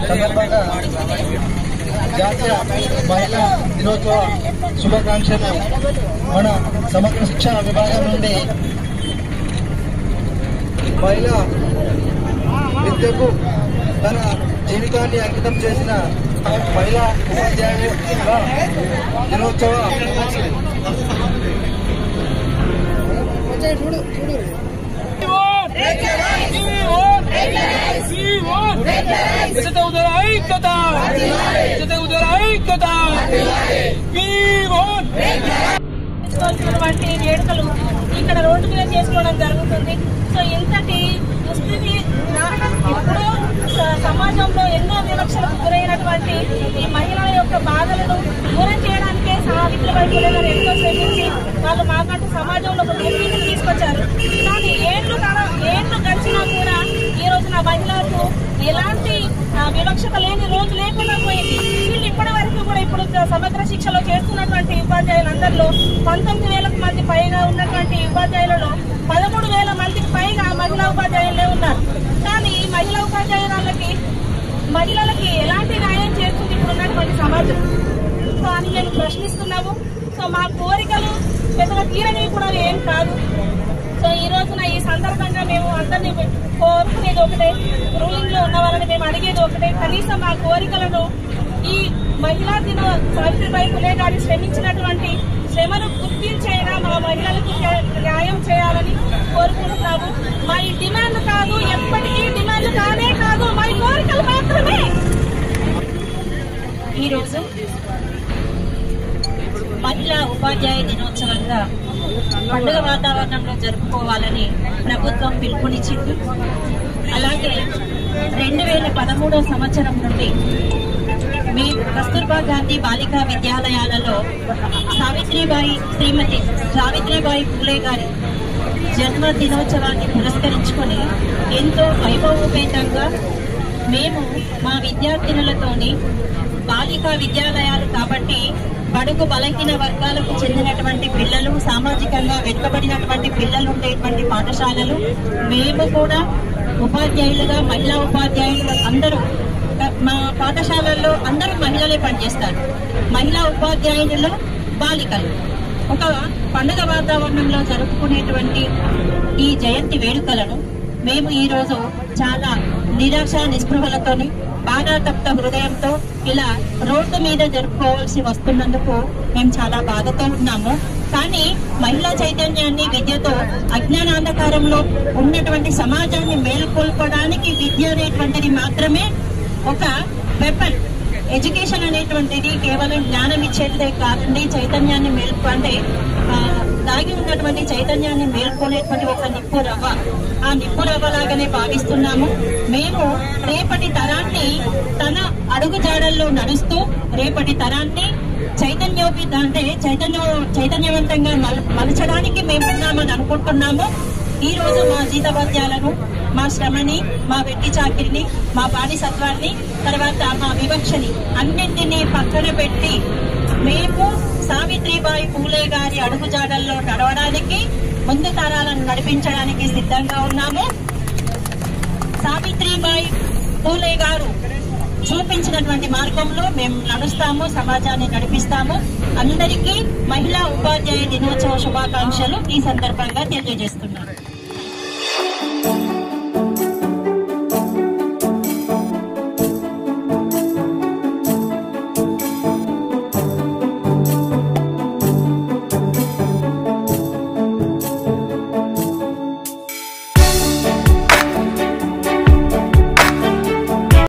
సందర్భంగా జాతీయ మహిళా దినోత్సవ శుభాకాంక్షలు మన సమగ్ర శిక్షణ విభాగం నుండి మహిళా విద్యకు తన జీవితాన్ని అంకితం చేసిన మహిళా ఉపాధ్యాయుల దినోత్సవ వేడుకలు ఇక్కడ రోడ్డు మీద చేసుకోవడం జరుగుతుంది. సో ఇంతటి దుస్థితి ఇప్పుడు సమాజంలో ఎన్నో వివక్షలకు గురైనటువంటి ఈ మహిళల యొక్క బాధలను దూరం చేయడానికే సావిత్రిబాయి పూలే గారు ఎంతో శ్రమించి వాళ్ళు మాకంటూ సమాజంలో ఒక గుర్తింపుని తీసుకొచ్చారు. కానీ ఏళ్ళు గడిచినా కూడా ఈ రోజున మహిళలకు ఎలాంటి వివక్షత లేని రోజు లేకుండా పోయింది. వీళ్ళు ఇప్పటి వరకు కూడా ఇప్పుడు సమగ్ర శిక్షలో చేస్తున్నటువంటి ఉపాధ్యాయులందరిలో 19,000 మంది పైగా ఉన్నటువంటి ఉపాధ్యాయులలో 13,000 మందికి పైగా మహిళా ఉపాధ్యాయులే ఉన్నారు. కానీ మహిళా మహిళలకి ఎలాంటి న్యాయం చేస్తుంది ఇప్పుడు ఉన్నటువంటి సమాజం? సో అని మేము ప్రశ్నిస్తున్నాము. సో మా కోరికలు పెద్దగా తీరనివి కూడా ఏం కాదు. సో ఈ రోజున ఈ సందర్భంగా మేము అందరినీ కోరుకునేది ఒకటే, రూలింగ్ లో ఉన్న వాళ్ళని మేము అడిగేది ఒకటే, కనీసం మా కోరికలను ఈ మహిళా దిన సావిత్రిబాయి పూలే గారి శ్రమించినటువంటి శ్రమను గుర్తించైనా మా మహిళలకు న్యాయం చేయాలని కోరుకుంటున్నాము. మా ఈ డిమాండ్ కాదు, ఎప్పటికీ డిమాండ్ కానే కాదు, మా కోరికలు మాత్రమే. ఈరోజు మహిళా ఉపాధ్యాయ దినోత్సవంగా పండుగ వాతావరణంలో జరుపుకోవాలని ప్రభుత్వం పిలుపునిచ్చింది. అలాగే 2013 సంవత్సరం నుండి మేము కస్తూర్బా గాంధీ బాలికా విద్యాలయాలలో శ్రీమతి సావిత్రిబాయి పూలే గారి జన్మ దినోత్సవాన్ని పురస్కరించుకొని ఎంతో వైభవోపేతంగా మేము మా విద్యార్థినులతోని బాలికా విద్యాలయాలు కాబట్టి బడుగు బలహీన వర్గాలకు చెందినటువంటి పిల్లలు, సామాజికంగా వెనుకబడినటువంటి పిల్లలు ఉండేటువంటి పాఠశాలలు, మేము కూడా ఉపాధ్యాయులుగా మహిళా ఉపాధ్యాయులు అందరూ మా పాఠశాలల్లో అందరూ మహిళలే పనిచేస్తారు. మహిళా ఉపాధ్యాయులలో బాలికలు ఒక పండుగ వాతావరణంలో జరుపుకునేటువంటి ఈ జయంతి వేడుకలను మేము ఈరోజు చాలా నిరాశ నిస్పృహలతోని బాధాతప్త హృదయంతో ఇలా రోడ్డు మీద జరుపుకోవాల్సి వస్తున్నందుకు మేము చాలా బాధతో ఉన్నాము. కానీ మహిళా చైతన్యాన్ని విద్యతో అజ్ఞానాంధకారంలో ఉన్నటువంటి సమాజాన్ని మేల్కొల్పడానికి విద్య అనేటువంటిది మాత్రమే ఒక వెపన్. ఎడ్యుకేషన్ అనేటువంటిది కేవలం జ్ఞానం ఇచ్చేదే కాదండి, చైతన్యాన్ని అంటే దాగి ఉన్నటువంటి చైతన్యాన్ని మేల్కొనేటువంటి ఒక నిప్పు రవ్వ. ఆ నిప్పు రవ్వలాగానే భావిస్తున్నాము. మేము రేపటి తరాన్ని తన అడుగు జాడల్లో నడుస్తూ రేపటి తరాన్ని చైతన్యవంతంగా మలచడానికి మేము ఉన్నామని అనుకుంటున్నాము. ఈ రోజు మా జీతభత్యాలను, మా శ్రమని, మా వెట్టి చాకిరిని, మా బానిసత్వాన్ని, తర్వాత మా వివక్షని అన్నింటినీ పక్కన పెట్టి మేము సావిత్రిబాయి పూలే గారి అడుగుజాడల్లో నడవడానికి, ముందు తరాలను నడిపించడానికి సిద్ధంగా ఉన్నాము. సావిత్రిబాయి పూలే గారు చూపించినటువంటి మార్గంలో మేము నడుస్తాము, సమాజాన్ని నడిపిస్తాము. అందరికీ మహిళా ఉపాధ్యాయ దినోత్సవ శుభాకాంక్షలు ఈ సందర్భంగా తెలియజేస్తున్నాను.